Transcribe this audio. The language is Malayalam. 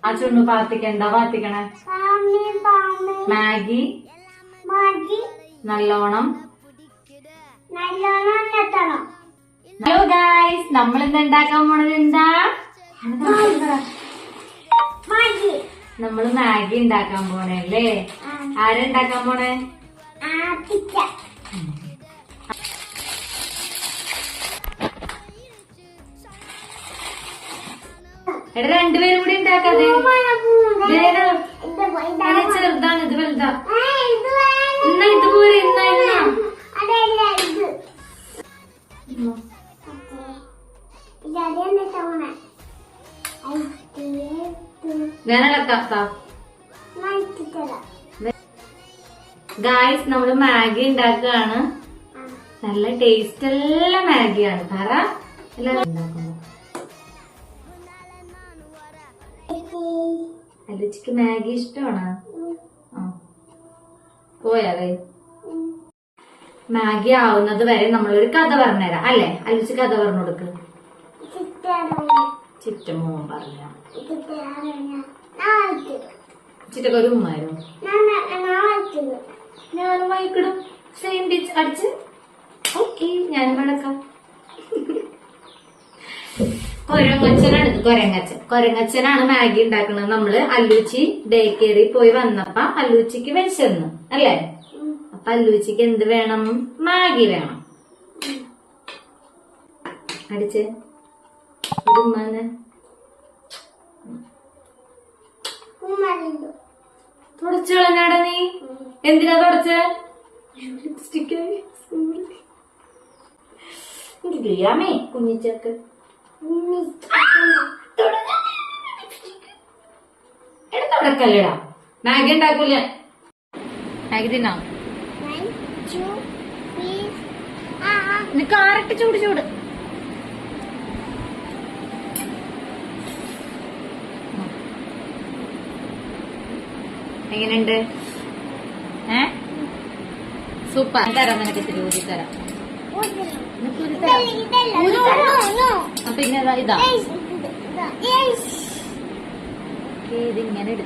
ആ ചുണ്ണു പാത്തിക്കണ്ട പാത്തിക്കണേ. മാഗി നല്ലോണം. ഹലോ ഗായ്സ്, നമ്മൾ ഇന്ന് ഉണ്ടാക്കാൻ പോണത് എന്താ? നമ്മള് മാഗി ഉണ്ടാക്കാൻ പോണല്ലേ. ആരുണ്ടാക്കാൻ പോണേ? എടാ രണ്ടുപേരും കൂടി ഉണ്ടാക്കാതെ. ചെറുതാണ്, ഇത് വലുതാ. എന്നാ ഇത് പോരെ. ഗായ്സ്, നമ്മള് മാഗി ഉണ്ടാക്കുകയാണ്. നല്ല ടേസ്റ്റ് ഉള്ള മാഗിയാണ്. പറ അല്ലുച്ചിക്ക് മാഗി ഇഷ്ടമാണ്. പോയാലേ മാഗി ആവുന്നത് വരെ നമ്മളൊരു കഥ പറഞ്ഞുതരാം അല്ലേ? അല്ലുച്ചി കഥ പറഞ്ഞു കൊടുക്ക്. ചിറ്റമ്മ പറഞ്ഞ ചിറ്റക്ക് ഒരു ഉമ്മായിരുന്നു. ഞാനും വായിക്കിടും. സെയിം ഡിച്ച് അടിച്ച്. ഓക്കെ, ഞാനും വഴക്കാം. കൊരങ്ങച്ചനാണ് മാഗി ഉണ്ടാക്കുന്നത്. നമ്മള് അല്ലൂച്ചി ഡേ കെയറിൽ പോയി വന്നപ്പ അല്ലൂച്ചിക്ക് വിശന്ന് അല്ലേ? അപ്പൊ അല്ലൂച്ചിക്ക് എന്ത് വേണം? മാഗി വേണം. അടിച്ച് ഉമ്മാനെ തുടച്ചു കളഞ്ഞാടാ നീ. എന്തിനാ തുടച്ച? ലിപ്സ്റ്റിക് ാമേ കുഞ്ഞിച്ചക്ക്. തുടക്കല്ലടാ. മാഗി ഉണ്ടാക്കൂല. മാഗി തിന്നാ. കാരട്ട് ചൂട് ചൂട്. എങ്ങനെയുണ്ട്? സൂപ്പർ. തരാം, നിനക്ക് ഇത്തിരി ഊരി തരാം. പിന്നെ ഇതാ ഇതിങ്ങനെ എടുത്തു.